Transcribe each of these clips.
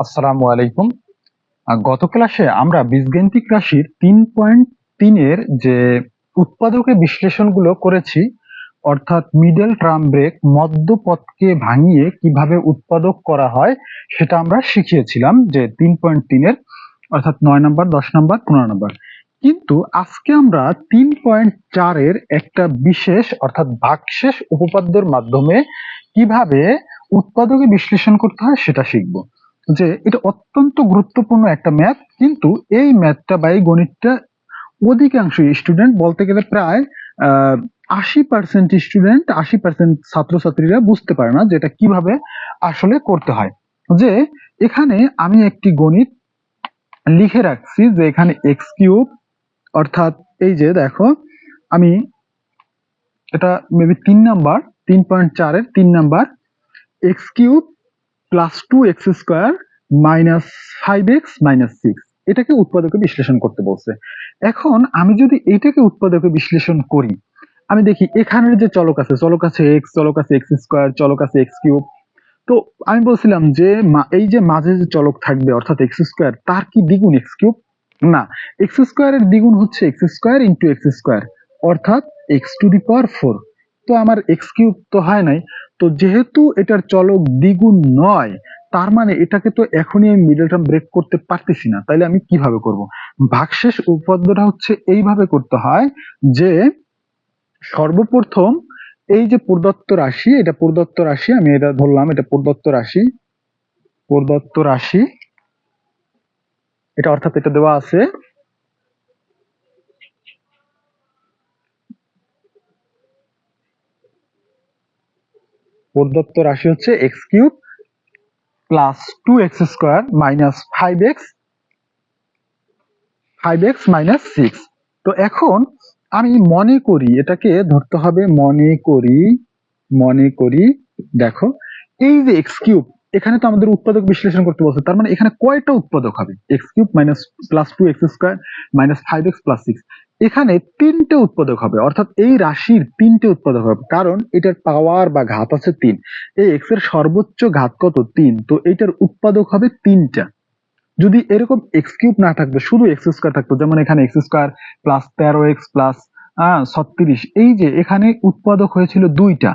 আসসালামু আলাইকুম। গত ক্লাসে আমরা বীজগাণিতিক রাশির 3.3 যে উৎপাদকে বিশ্লেষণগুলো করেছি, অর্থাৎ মিডল টার্ম ব্রেক মধ্যপদকে ভাঙিয়ে কিভাবে উৎপাদক করা হয় সেটা আমরা শিখিয়েছিলাম যে 3.3 অর্থাৎ 9 নম্বর, 10 নম্বর, 15 নম্বর। কিন্তু আজকে আমরা 3.4 একটা বিশেষ অর্থাৎ ভাগশেষ উপপাদ্যের মাধ্যমে কিভাবে উৎপাদকে বিশ্লেষণ করতে হয় সেটা শিখবো। যে এটা অত্যন্ত গুরুত্বপূর্ণ একটা ম্যাথ, কিন্তু এই ম্যাথটা বা এই গণিতটা অধিকাংশ স্টুডেন্ট, বলতে গেলে প্রায় 80% স্টুডেন্ট, 80% ছাত্রছাত্রীরা বুঝতে পারে না যে এটা কিভাবে আসলে করতে হয়। যে এখানে আমি একটি গণিত লিখে রাখছি যে এখানে এক্স কিউব, অর্থাৎ এই যে দেখো আমি এটা maybe 3 number, 3.4 3 number, x cube plus 2x square minus 5x minus 6, এটাকে উৎপাদকে বিশ্লেষণ করতে বলছে। এখন আমি যদি এটাকে উৎপাদকে বিশ্লেষণ করি, আমি দেখি এখানের যে চলক আছে এক্স, চলক আছে এক্স স্কোয়ার, চলক আছে এক্স কিউব। তো আমি বলছিলাম যে এই যে মাঝে যে চলক থাকবে অর্থাৎ এক্স স্কোয়ার, তার কি দ্বিগুণ এক্স কিউব? না, এক্স স্কোয়ারের দ্বিগুণ হচ্ছে x square into x square, অর্থাৎ এক্স টু দি পাওয়ার 4। তো আমার এক্স কিউব তো হয় নাই। তো যেহেতু এটার চলক দ্বিগুণ নয়, তার মানে এটাকে তো এখনই আমি মিডল টার্ম ব্রেক করতে পারতেছি না। তাইলে আমি কিভাবে করব? ভাগশেষ উপপাদ্যটা হচ্ছে এইভাবে করতে হয় যে সর্বপ্রথম এই যে প্রদত্ত রাশি, এটা প্রদত্ত রাশি, আমি এটা ধরলাম এটা প্রদত্ত রাশি, প্রদত্ত রাশি এটা অর্থাৎ এটা দেওয়া আছে প্রদত্ত রাশি হচ্ছে x cube plus 2x square minus 5x minus 6। তো এখন আমি মনে করি এটাকে ধরতে হবে, মনে করি দেখো এই যে এক্স কিউব, এখানে তো আমাদের উৎপাদক বিশ্লেষণ করতে বলছে, তার মানে এখানে কয়টা উৎপাদক হবে? X cube minus plus 2x square minus 5x plus 6, এখানে 3টে উৎপাদক হবে, অর্থাৎ এই রাশির 3টে উৎপাদক হবে, কারণ এটার পাওয়ার বা ঘাত আছে 3। এই এক্স এর সর্বোচ্চ ঘাত কত? 3। তো এইটার উৎপাদক হবে 3টা। যদি এরকম এক্স কিউব না থাকতো, শুধু এক্স স্কোয়ার থাকতো, যেমন এখানে x square plus 13x plus 36, এই যে এখানে উৎপাদক হয়েছিল 2টা,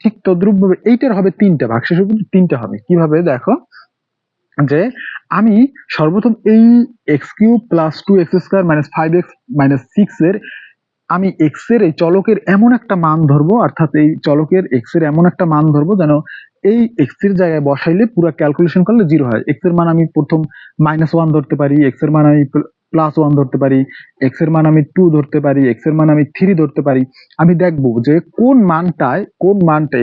ঠিক তদ্রুপ ভাবে এইটার হবে 3টা, ভাগশেষ উপপাদ্য 3টা হবে। কিভাবে? দেখো যে আমি সর্বপ্রথম এই x cube plus 2x square minus 5x minus 6 এর, আমি এক্স এর এই চলকের এমন একটা মান ধরবো, অর্থাৎ এই চলকের এক্স এর এমন একটা মান ধরবো যেন এই এক্স এর জায়গায় বসাইলে পুরো ক্যালকুলেশন করলে 0 হয়। এক্স এর মান আমি প্রথম -1 ধরতে পারি, এক্স এর মান আমি +1 ধরতে পারি, এক্স এর মান আমি 2 ধরতে পারি, এক্স এর মান আমি 3 ধরতে পারি। আমি দেখবো যে কোন মানটা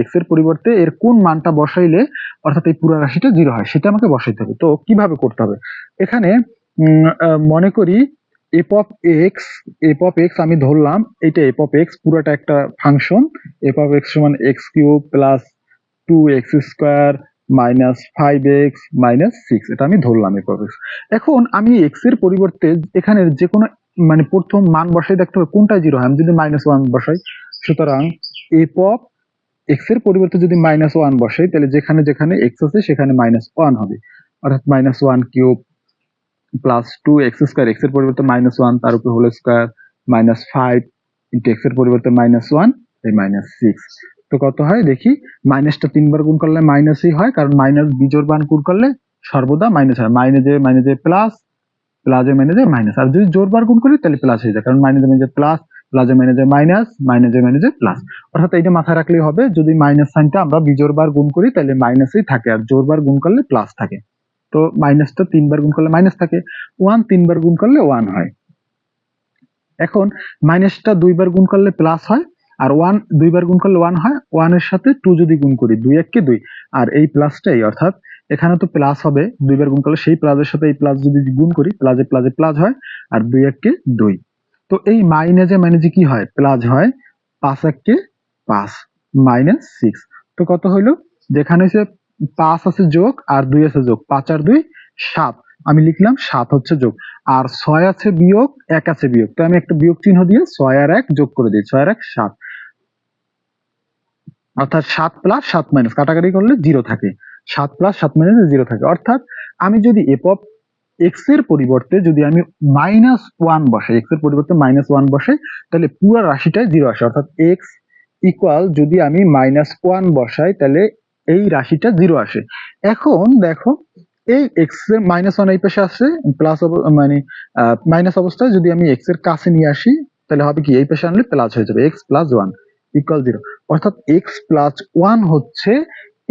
এক্স এর পরিবর্তে এর কোন মানটা বসাইলে অর্থাৎ এই পুরো রাশিটা 0 হয়, সেটা আমাকে বসাইতে হবে। তো কিভাবে করতে হবে? এখানে মনে করি এফ অফ এক্স আমি ধরলাম, এটা এফ অফ এক্স পুরোটা একটা ফাংশন, এফ অফ এক্স সমান x cube plus 2x square minus 5x minus 6, এটা আমি ধরলাম এফ অফ এক্স। এখন আমি এক্স এর পরিবর্তে এখানে যে কোনো মানে প্রথম মান বসাই দেখতে হবে কোনটা 0 হয়। আমি যদি -1 বসাই, সুতরাং এফ অফ এক্স এর পরিবর্তে যদি -1 বসাই, তাহলে যেখানে যেখানে এক্স আছে সেখানে -1 হবে, অর্থাৎ -1 cube plus 2x square, x এর পরিবর্তে -1 তার উপর whole square minus 5 into x এর পরিবর্তে -1 এই মাইনাস 6। তো কত হয় দেখি, মাইনাসটা 3 বার গুণ করলে মাইনাসই হয়, কারণ মাইনাস বিজোড় মান গুণ করলে সর্বদা মাইনাস হয়। মাইনাসে প্লাস, প্লাসে মাইনাসে মাইনাস, আর যদি জোড় বার গুণ করি তাহলে প্লাস হয়ে যায়, কারণ মাইনাসে প্লাস, প্লাসে মাইনাস, মাইনাসে প্লাস। অর্থাৎ এইটা মাথায় রাখলেই হবে, যদি মাইনাস সাইনটা আমরা বিজোড় বার গুণ করি তাহলে মাইনাসই থাকে, আর জোড় বার গুণ করলে প্লাস থাকে। তো মাইনাসটা 3 বার গুণ করলে মাইনাস থাকে, 1 3 বার গুণ করলে 1 হয়। এখন মাইনাসটা 2 বার গুণ করলে প্লাস হয়, আর 1 2 বার গুণ করলে 1 হয়। 1 এর সাথে 2 যদি গুণ করি, 2 1 কে 2, আর এই প্লাসটাই, অর্থাৎ এখানে তো প্লাস হবে, 2 বার গুণ করলে সেই প্লাসের সাথে এই প্লাস যদি গুণ করি, প্লাসে প্লাসে প্লাস হয়, আর 2 1 কে 2। তো এই মাইনাসে কি হয়? প্লাস হয়, 5 1 কে 5 মাইনাস 6। তো কত হইলো? যেখানে সে 5 আছে যোগ আর 2 আছে যোগ, 5 আর 2 7, আমি লিখলাম 7 হচ্ছে যোগ, আর 6 আছে বিয়োগ, 1 আছে বিয়োগ, তো আমি একটা বিয়োগ চিহ্ন দিয়ে 6 আর 1 যোগ করে দিই, 6 আর 1 7, অর্থাৎ 7 প্লাস 7 মাইনাস, কাটাকাটি করলে 0 থাকে। 7 প্লাস 7 মানে 0 থাকে, অর্থাৎ আমি যদি এফ অফ এক্স এর পরিবর্তে যদি আমি -1 বসাই, এক্স এর পরিবর্তে -1 বসাই, তাহলে পুরো রাশিটাই 0 আসে, অর্থাৎ এক্স ইকুয়াল যদি আমি -1 বসাই তাহলে এই রাশিটা 0 আসে। এখন দেখো এই এক্স এর -1 এই পাশে আসছে, প্লাস মানে মাইনাস অবস্থায় যদি আমি এক্স এর কাছে নিয়ে আসি তাহলে হবে কি, এই পাশে আনলে প্লাস হয়ে যাবে, এক্স প্লাস 1 ইকুয়াল 0, অর্থাৎ এক্স প্লাস 1 হচ্ছে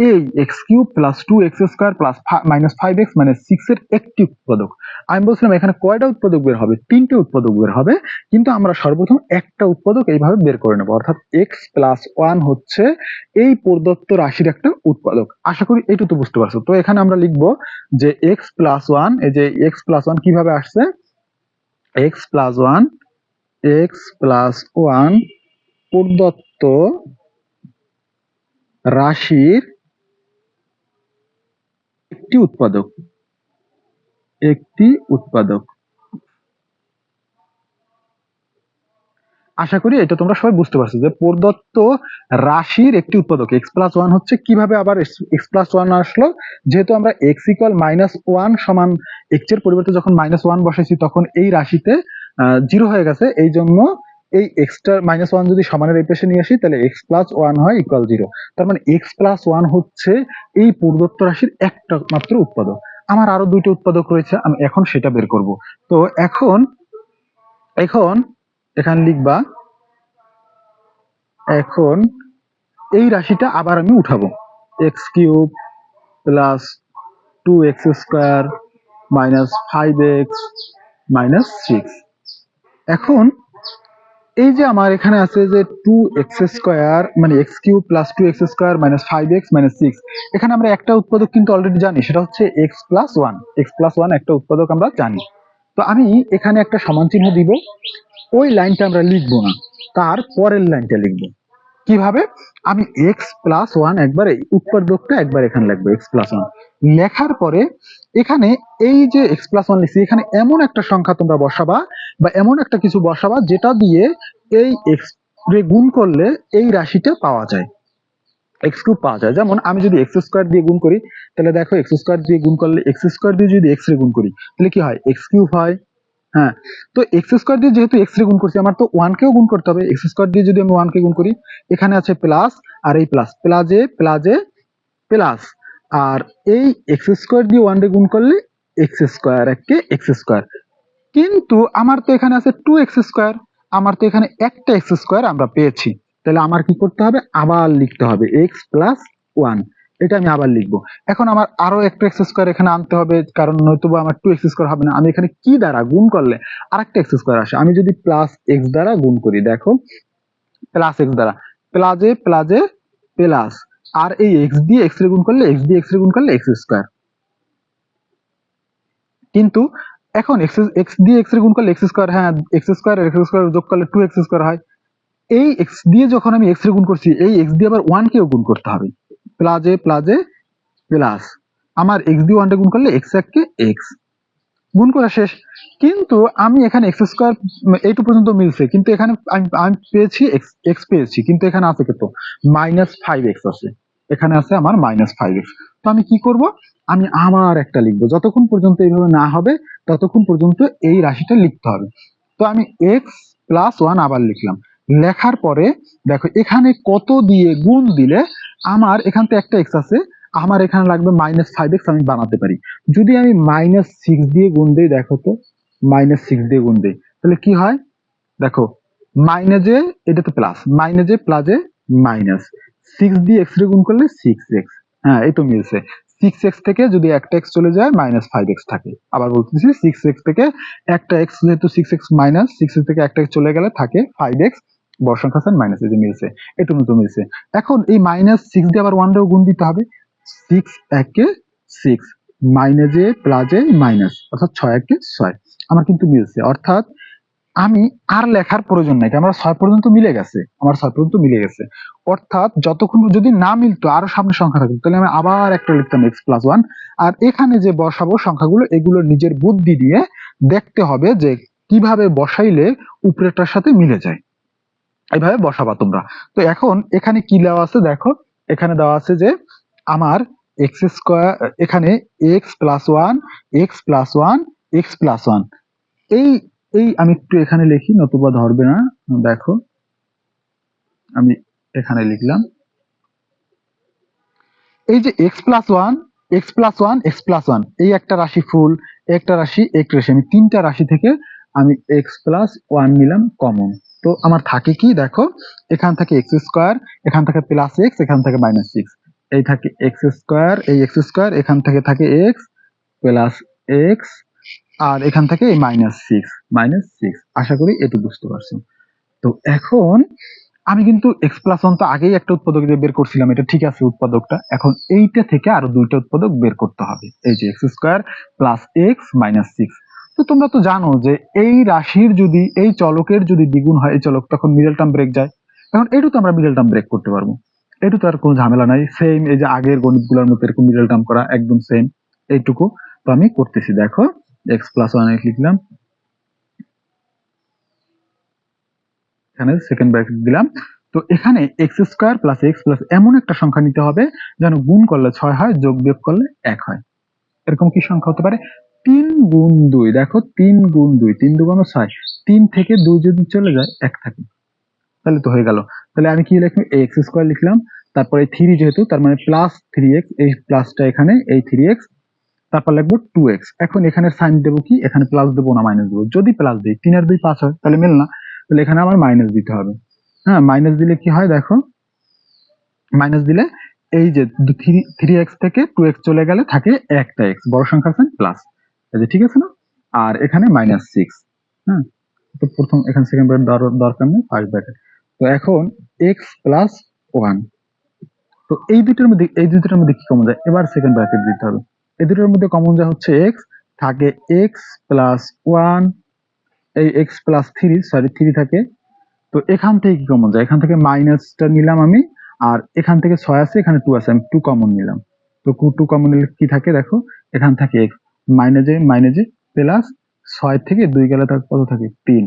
এই x cube plus 2x square plus -5x -6 এর একটি উৎপাদক। আমি বলছিলাম এখানে কয়টা উৎপাদক বের হবে, 3টে উৎপাদক বের হবে, কিন্তু আমরা সর্বপ্রথম একটা উৎপাদক এইভাবে বের করে নেব, অর্থাৎ এক্স প্লাস 1 হচ্ছে এই প্রদত্ত রাশির একটা উৎপাদক। আশা করি এইটুকু বুঝতে পারছো। তো এখানে আমরা লিখবো যে এক্স প্লাস 1, এই যে এক্স প্লাস 1 কিভাবে আসছে, এক্স প্লাস 1, এক্স প্লাস 1 প্রদত্ত রাশির একটি উৎপাদক, একটি উৎপাদক। আশা করি এটা তোমরা সবাই বুঝতে পারছো যে প্রদত্ত রাশির একটি উৎপাদক এক্স প্লাস 1 হচ্ছে, কিভাবে আবার এক্স প্লাস 1 আসলো, যেহেতু আমরা এক্স ইকুয়াল -1 সমান এক্স এর পরিবর্তে যখন -1 বসাইছি তখন এই রাশিতে 0 হয়ে গেছে, এই জন্য এই এক্সটার -1 যদি সমানের এই পাশে নিয়ে আসি তাহলে এক্স প্লাস 1 হয় ইকুয়াল 0। তার মানে এক্স প্লাস 1 হচ্ছে এই প্রদত্ত রাশির একটা মাত্র উৎপাদক। আমার আরো দুইটা উৎপাদক রয়েছে, আমি এখন সেটা বের করব। তো এখন এখন এখানে লিখবা, এখন এই রাশিটা আবার আমি উঠাবো, x cube plus 2x square -5x -6। এখন এই যে আমার এখানে আছে যে 2x স্কোয়ার মানে x cube plus 2x square -5x -6, এখানে আমরা একটা উৎপাদক কিন্তু অলরেডি জানি, সেটা হচ্ছে এক্স প্লাস 1, এক্স প্লাস 1 একটা উৎপাদক আমরা জানি। তো আমি এখানে একটা সমান চিহ্ন দিব, ওই লাইনটা আমরা লিখবো না, তার পরের লাইনটা লিখবো। কিভাবে, আমি এক্স প্লাস 1 একবার এই উৎপাদকটা একবার এখানে লিখবো, এক্স প্লাস 1 লেখার পরে এখানে এই যে এক্স প্লাস 1 লিখছি, এখানে এমন একটা সংখ্যা তোমরা বসাবা বা এমন একটা কিছু বসাবা যেটা দিয়ে এই এক্স রে গুণ করলে এই রাশিটা পাওয়া যায়, এক্স কিউব পাওয়া যায়। যেমন আমি যদি এক্স স্কোয়ার দিয়ে গুণ করি তাহলে দেখো এক্স স্কোয়ার দিয়ে গুণ করলে, এক্স স্কোয়ার দিয়ে যদি এক্স রে গুণ করি তাহলে কি হয়, এক্স কিউব হয়। হ্যাঁ, তো এক্স স্কোয়ার দিয়ে যেহেতু এক্স রে গুণ করছি, আমার তো 1 কেও গুণ করতে হবে, এক্স স্কোয়ার দিয়ে যদি আমি 1 কে গুণ করি, এখানে আছে প্লাস, আর এই প্লাস প্লাসে প্লাসে প্লাস, আর এই এক্স স্কোয়ার দিয়ে 1 রে গুণ করলে এক্স স্কোয়ার, একে এক্স স্কোয়ার। কিন্তু আমার তো এখানে আছে 2x স্কোয়ার, আমার তো এখানে একটা এক্স স্কোয়ার আমরা পেয়েছি, তাহলে আমার কি করতে হবে, আবার লিখতে হবে এক্স প্লাস 1, এটা আমি আবার লিখবো। এখন আমার আরো একটা এক্স স্কোয়ার এখানে আনতে হবে, কারণ নয়তোবা আমার 2x স্কোয়ার হবে না। আমি এখানে কি দ্বারা গুণ করলে আরেকটা এক্স স্কোয়ার আসে, আমি যদি প্লাস এক্স দ্বারা গুণ করি, দেখো প্লাস এক্স দ্বারা প্লাসে প্লাসে প্লাস, আর এই এক্স দিয়ে এক্স রে গুণ করলে, এক্স দিয়ে এক্স রে গুণ করলে এক্স স্কোয়ার। কিন্তু এখন এক্স এক্স দিয়ে এক্স রে গুণ করলে এক্স স্কোয়ার, হ্যাঁ এক্স স্কোয়ার আর এক্স স্কোয়ার যোগ করলে 2x স্কোয়ার হয়। এই এক্স দিয়ে যখন আমি এক্স রে গুণ করছি, এই এক্স দিয়ে আবার 1 কেও গুণ করতে হবে, প্লাসে প্লাসে প্লাস, আমার এক্স দিয়ে 1 টা গুণ করলে এক্স একে এক্স, গুণ করা শেষ। কিন্তু আমি এখানে এক্স স্কোয়ার এইটু পর্যন্ত মিলছে, কিন্তু এখানে আমি আমি পেয়েছি এক্স, এক্স পেয়েছি, কিন্তু এখানে আছে কত, -5x আছে, এখানে আছে আমার -5x। তো আমি কি করব, আমি আমার একটা লিখবো, যতক্ষণ পর্যন্ত এইভাবে না হবে ততক্ষণ পর্যন্ত এই রাশিটা লিখতে হবে। তো আমি এক্স প্লাস 1 আবার লিখলাম, লেখার পরে দেখো এখানে কত দিয়ে গুণ দিলে আমার এখান থেকে একটা এক্স আছে, আমার এখানে লাগবে -5x, আমি বানাতে পারি। যদি আমি -6 দিয়ে গুণ দিই, দেখো তো -6 দিয়ে গুণ দিই তাহলে কি হয়, দেখো মাইনাসে, এটা তো প্লাস, মাইনাসে প্লাসে মাইনাস, 6 দিয়ে এক্স রে গুণ করলে 6x, হ্যাঁ এই তো মিলছে। 6x থেকে যদি একটা এক্স চলে যায় -5x থাকে, আবার বলতেছি 6x থেকে একটা এক্স, যেহেতু 6x মাইনাস 6 থেকে একটা এক্স চলে গেলে থাকে 5x, বড় সংখ্যা আছে মাইনাস, এই যে মিলছে, এটুকু তো মিলছে। এখন এই -6 দিয়ে আবার 1 রেও গুণ দিতে হবে, 6 একে 6, মাইনাসে প্লাসে মাইনাস, অর্থাৎ 6 একে 6, আমার কিন্তু মিলছে। অর্থাৎ আমি আর লেখার প্রয়োজন নাই, আমার 6 পর্যন্ত মিলে গেছে, আমার 6 পর্যন্ত মিলে গেছে। অর্থাৎ যতক্ষণ যদি না মিলতো, আরো সামনে সংখ্যা থাকতো, তাহলে আমি আবার একটা লিখতাম এক্স প্লাস 1, আর এখানে যে বসাবো সংখ্যাগুলো, এগুলো নিজের বুদ্ধি দিয়ে দেখতে হবে যে কিভাবে বসাইলে উপরেরটার সাথে মিলে যায়, এইভাবে বসাবা তোমরা। তো এখন এখানে কি দেওয়া আছে, দেখো এখানে দেওয়া আছে যে আমার এক্স স্কোয়ার, এখানে x plus one, x plus one, x plus one, এই এই আমি একটু এখানে লিখি, নতুবা ধরবে না। দেখো আমি এখানে লিখলাম, এই যে x plus one, x plus one, x plus one, এই একটা রাশি ফুল, একটা রাশি এক রাশি, আমি তিনটা রাশি থেকে আমি এক্স প্লাস ওয়ান নিলাম কমন। তো আমার থাকে কি দেখো, এখান থেকে এক্স স্কোয়ার, এখান থেকে প্লাস এক্স, এখান থেকে মাইনাস সিক্স, এই থাকে এক্স স্কোয়ার, এই এক্স স্কোয়ার, এখান থেকে থাকে এক্স প্লাস এক্স, আর এখান থেকে এই মাইনাস সিক্স, মাইনাস সিক্স। আশা করি এটু বুঝতে পারছো। তো এখন আমি কিন্তু এক্স প্লাস ওয়ান তো আগেই একটা উৎপাদক দিয়ে বের করছিলাম, এটা ঠিক আছে উৎপাদকটা, এখন এইটা থেকে আরো দুইটা উৎপাদক বের করতে হবে, এই যে x square plus x minus six. তো তোমরা তো জানো যে এই রাশির যদি, এই চলকের যদি দ্বিগুণ হয় এই চলক, তখন মিডল টার্ম ব্রেক যায়। এখন এটু তো আমরা মিডল টার্ম ব্রেক করতে পারবো, এটু তো আর কোনো ঝামেলা নাই, সেম এই যে আগের গণিতগুলোর মতো এরকম মিডল টার্ম করা একদম সেম, এইটুকু। তো আমি করতেছি, দেখো এক্স প্লাস ওয়ান লিখলাম, এখানে সেকেন্ড ব্র্যাকেট দিলাম। তো এখানে x square plus x plus এমন একটা সংখ্যা নিতে হবে যেন গুণ করলে 6 হয়, যোগ বিয়োগ করলে 1 হয়। এরকম কি সংখ্যা হতে পারে? 3 গুণ 2, দেখো 3 গুণ 2, 3 দুগুণ 6, 3 থেকে 2 যদি চলে যায় 1 থাকে, তাহলে তো হয়ে গেল। তাহলে আমি কি লিখলাম, এক্স স্কোয়ার লিখলাম, তারপরে 3 যেহেতু তার মানে প্লাস 3x, এই প্লাসটা এখানে এই 3x, তারপর লিখবো 2x। এখন এখানে সাইন দেবো কি, এখানে প্লাস দেবো না মাইনাস দেবো? যদি প্লাস দিই 3 আর 2 5 হয়, তাহলে মেল না, তাহলে এখানে আমার মাইনাস দিতে হবে। হ্যাঁ, মাইনাস দিলে কি হয় দেখো, মাইনাস দিলে এই যে 3x থেকে 2x চলে গেলে থাকে একটা x, বড় সংখ্যা আছে প্লাস, এই যে ঠিক আছে না। আর এখানে মাইনাস সিক্স। হ্যাঁ, তো প্রথম এখানে সেকেন্ড ব্র্যাকেট দরকার নেই, ফার্স্ট ব্র্যাকেট। তো এখন x প্লাস ওয়ান, তো এই দুটোর মধ্যে, এই দুটোর মধ্যে কি কমন যায়, এবার সেকেন্ড ব্র্যাকেট দিতে হবে। এই দুটোর মধ্যে কমন যায় হচ্ছে x, থাকে x প্লাস ওয়ান, এই x plus three, sorry three থাকে। তো এখান থেকে কি কমন যায়, এখান থেকে মাইনাসটা নিলাম আমি, আর এখান থেকে 6 আছে, এখানে 2 আছে, আমি 2 কমন নিলাম। তো 2 কমন নিলে কি থাকে দেখো, এখান থেকে x মাইনাসে মাইনাসে প্লাস 6 থেকে 2 গেলে তার কত থাকে, 3।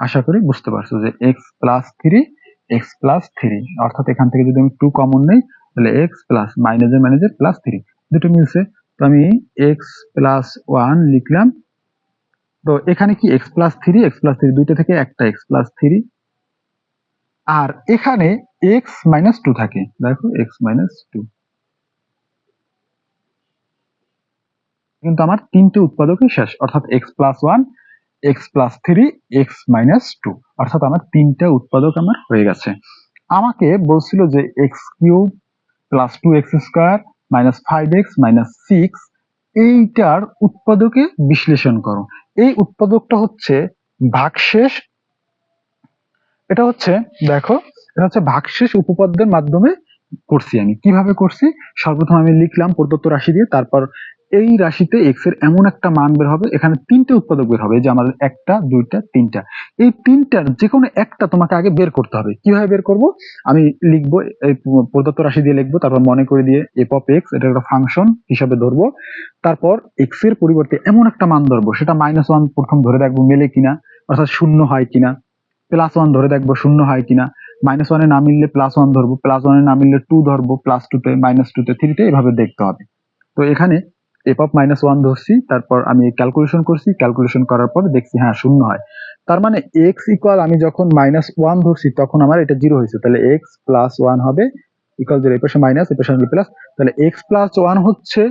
আশা করি বুঝতে পারছো যে x plus three, x plus three, অর্থাৎ এখান থেকে যদি আমি 2 কমন নেই, তাহলে x প্লাস মাইনাসে মাইনাসে প্লাস থ্রি, দুটো মিলছে। তো আমি x প্লাস ওয়ান লিখলাম। তো এখানে কি x plus three, x plus three দুইটা থেকে একটা x প্লাস থ্রি, আর এখানে x মাইনাস টু থাকে, দেখো x মাইনাস টু। কিন্তু আমার তিনটে উৎপাদকই শেষ, অর্থাৎ x plus one, x plus three, x minus two, অর্থাৎ আমার তিনটা উৎপাদক আমার হয়ে গেছে। আমাকে বলছিল যে x cube plus two x square minus five x minus six, এইটার উৎপাদকে বিশ্লেষণ করো। এই উৎপাদকটা হচ্ছে ভাগশেষ, এটা হচ্ছে দেখো, এটা হচ্ছে ভাগশেষ উপপাদ্যের মাধ্যমে করছি। আমি কিভাবে করছি, সর্বপ্রথম আমি লিখলাম প্রদত্ত রাশি দিয়ে, তারপর এই রাশিতে এক্স এর এমন একটা মান বের হবে, এখানে তিনটে উৎপাদক বের হবে, যে আমাদের একটা দুইটা তিনটা, এই তিনটার যে কোনো একটা তোমাকে আগে বের করতে হবে। কিভাবে বের করব, আমি লিখবো এই প্রদত্ত রাশি দিয়ে লিখবো, তারপর মনে করে দিয়ে এফ অফ এক্স এটা একটা ফাংশন হিসাবে ধরবো, তারপর এক্স এর পরিবর্তে এমন একটা মান ধরবো, সেটা মাইনাস ওয়ান প্রথম ধরে দেখবো মেলে কিনা, অর্থাৎ শূন্য হয় কিনা, প্লাস ওয়ান ধরে দেখবো শূন্য হয় কিনা, মাইনাস ওয়ানে না মিললে প্লাস ওয়ান ধরবো, প্লাস ওয়ানে না মিললে টু ধরবো, প্লাস টু তে, মাইনাস টু তে, থ্রিতে, এভাবে দেখতে হবে। তো এখানে এফ অফ মাইনাস ওয়ান ধরছি, তারপর আমি ক্যালকুলেশন করছি, ক্যালকুলেশন করার পর দেখছি হ্যাঁ শূন্য হয়। তার মানে এক্স ইকুয়াল, আমি যখন মাইনাস ওয়ান ধরছি তখন আমার এটা জিরো হয়েছে, তাহলে এক্স প্লাস ওয়ান হবে ইকুয়াল জিরো, এই পাশে মাইনাস এই পাশে প্লাস, তাহলে এক্স প্লাস ওয়ান হচ্ছে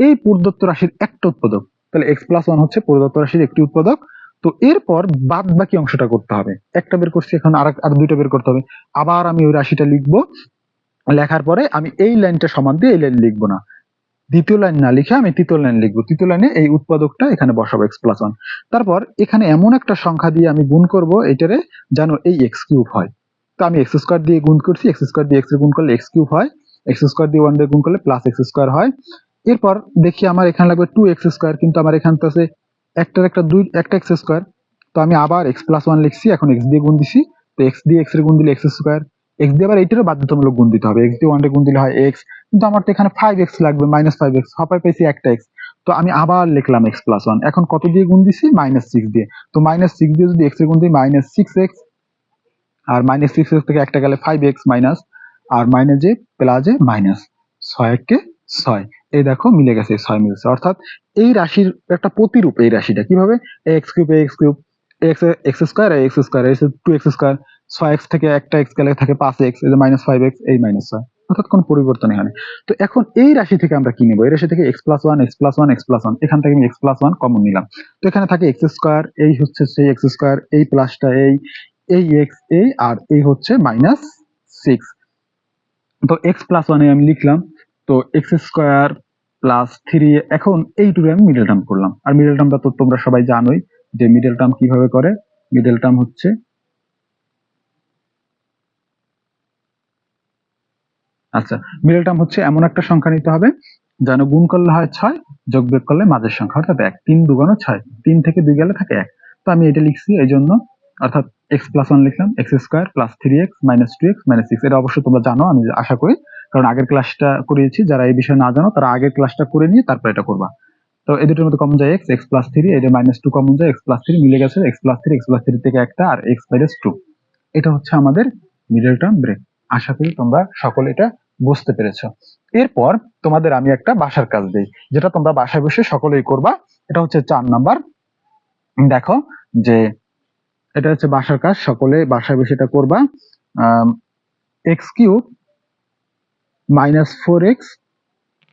এই প্রদত্ত রাশির একটা উৎপাদক, তাহলে এক্স প্লাস ওয়ান হচ্ছে প্রদত্ত রাশির একটি উৎপাদক। তো এরপর বাদ বাকি অংশটা করতে হবে, একটা বের করছি, এখন আর দুইটা বের করতে হবে। আবার আমি ওই রাশিটা লিখবো, লেখার পরে আমি এই লাইনটা সমান দিয়ে এই লাইন লিখবো না, দ্বিতীয় লাইন না লিখে আমি তৃতীয় লাইন লিখবো, তৃতীয় লাইনে এই উৎপাদকটা এখানে বসাবো এক্স প্লাস ওয়ান। তারপর এখানে এমন একটা সংখ্যা দিয়ে আমি গুণ করব এটারে, যেন এই এক্স কিউব হয়। তো আমি এক্স স্কোয়ার দিয়ে গুণ করছি, এক্স স্কোয়ার দিয়ে এক্স গুণ করলে এক্স কিউব হয়, এক্স স্কোয়ার দিয়ে ওয়ান দিয়ে গুণ করলে প্লাস এক্স স্কোয়ার হয়। এরপর দেখি আমার এখানে লাগবে টু এক্স স্কোয়ার, কিন্তু আমার এখানে তো আছে একটার একটা দুই, একটা এক্স স্কোয়ার। তো আমি আবার এক্স প্লাস ওয়ান লিখছি, এখন এক্স দিয়ে গুণ দিছি, তো এক্স দিয়ে এক্স এর গুণ দিলে এক্স স্কোয়ার, এক্স দিয়ে আবার এইটারও বাধ্যতামূলক গুণ দিতে হবে, এক্স দিয়ে ওয়ান গুণ দিলে হয় এক্স, কিন্তু আমার তো এখানে ফাইভ এক্স লাগবে, মাইনাস ফাইভ এক্স, হপায় পেয়েছি একটা এক্স। তো আমি আবার লিখলাম এক্স প্লাস ওয়ান, এখন কত দিয়ে গুণ দিছি, মাইনাস সিক্স দিয়ে। তো মাইনাস সিক্স দিয়ে যদি এক্স এর গুণ দিই, মাইনাস সিক্স এক্স, আর মাইনাস সিক্স এক্স থেকে একটা গেলে ফাইভ এক্স মাইনাস, আর মাইনাস যে প্লাস এ মাইনাস, 6 একে 6, এই দেখো মিলে গেছে, 6 মিলছে। অর্থাৎ এই রাশির একটা প্রতিরূপ এই রাশিটা কিভাবে, x cube x cube x x square x square x 2x square, 6x থেকে একটা x গেলে থাকে 5x, এই যে -5x, এই -6, অর্থাৎ কোনো পরিবর্তনই হয় না। তো এখন এই রাশি থেকে আমরা কি নেব, এই রাশি থেকে x+1 x+1 x+1, এখান থেকে আমি x+1 কমন নিলাম। তো এখানে থাকে x স্কোয়ার, এই হচ্ছে সেই x স্কোয়ার, এই প্লাসটা এই x, এই আর এই হচ্ছে -6। তো x+1 আমি লিখলাম, তো x² + 3, এখন এইটুকু আমি মিডল টার্ম করলাম। আর মিডল টার্মটা তো তোমরা সবাই জানোই যে মিডল টার্ম কিভাবে করে। মিডল টার্ম হচ্ছে মিডল টার্ম হচ্ছে এমন একটা সংখ্যা নিতে হবে যেন গুণ করলে হয় 6, যোগ বিয়োগ করলে মাঝের সংখ্যা অর্থাৎ 1, 3 2 = 6, 3 থেকে 2 গেলে থাকে 1। তো আমি এটা লিখছি এই জন্য, অর্থাৎ x+1 লিখলাম, x² + 3x - 2x - 6। এটা অবশ্য তোমরা জানো, আমি আশা করি, কারণ আগের ক্লাসটা করিয়েছি। যারা এই বিষয়ে না জানো তারা আগের ক্লাসটা করে নিয়ে তারপর এটা করবা। তো এই দুটোর মধ্যে কমন যায় x+3, এই যে -2 কমন যায়, x+3 মিলে গেছে, x+3 থেকে একটা আর x-2। এটা হচ্ছে আমাদের মিডল টার্ম ব্রেক। আশা করি তোমরা সকলে এটা বুঝতে পেরেছো। এরপর তোমাদের আমি একটা বাসার কাজ দেই, যেটা তোমরা বাসায় বসে সকলেই করবা। এটা হচ্ছে 4 নাম্বার। দেখো যে এটা হচ্ছে বাসার কাজ, সকলে বাসায় বসে এটা করবা। x³ - 4x,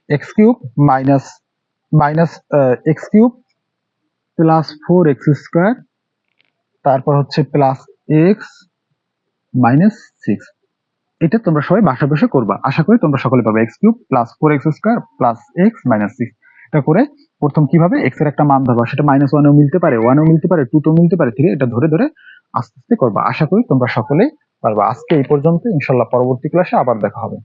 x³ x³ + 4x², তারপর হচ্ছে +x - 6। এটা তোমরা সবাই বাসায় বসে করবা। আশা করি তোমরা সকলে পাবে x³ + 4x² + x - 6। এটা করে প্রথম কিভাবে x এর একটা মান ধরবা, সেটা -1 এও মিলতে পারে, 1 এও মিলতে পারে, 2 তেও মিলতে পারে, 3, এটা ধরে ধরে আস্তে আস্তে করবা। আশা করি তোমরা সকলেই পারবা। আজকে এই পর্যন্ত, ইনশাল্লাহ পরবর্তী ক্লাসে আবার দেখা হবে।